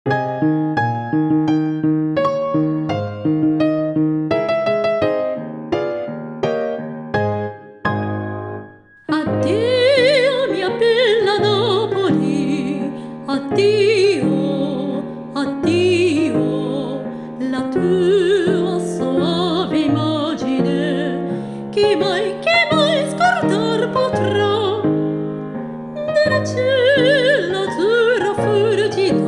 Addio mia bella Napoli, addio, addio, la tua soave immagine che mai scordar potrà della cellatura fulgida,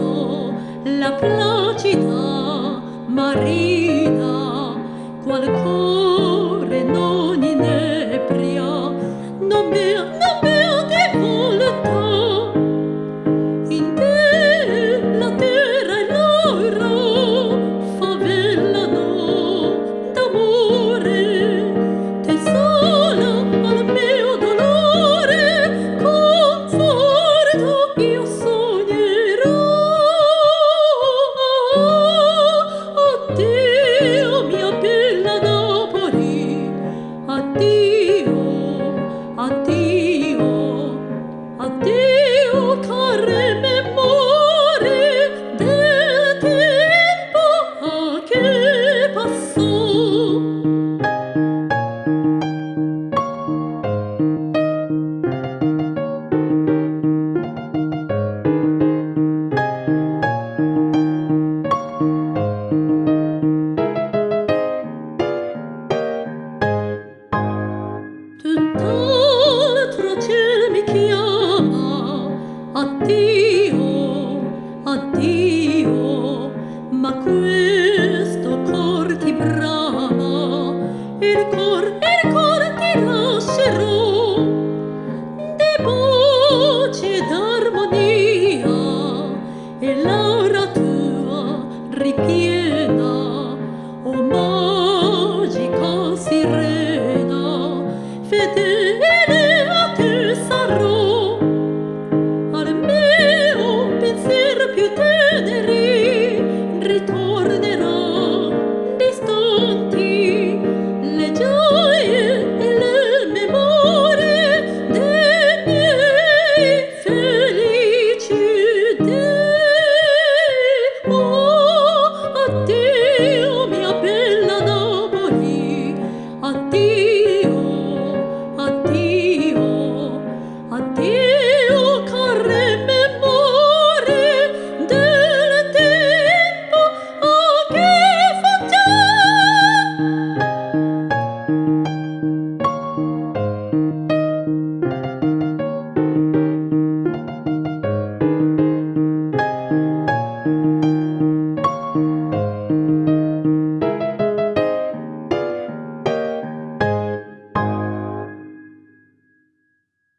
la placida marina, qual core non inebria, non mea di volontà. In te la terra e l'aura favellano d'amore, te sola al mio dolore conforto io sognerò. Addio mia bella Napoli, addio, addio, addio care memorie del tempo che passò. Tutt'altro ciel mi chiama, addio, addio, ma questo cor ti brama, il cor ti lascerò, di voce d'armonia, e l'aura tua ripiena.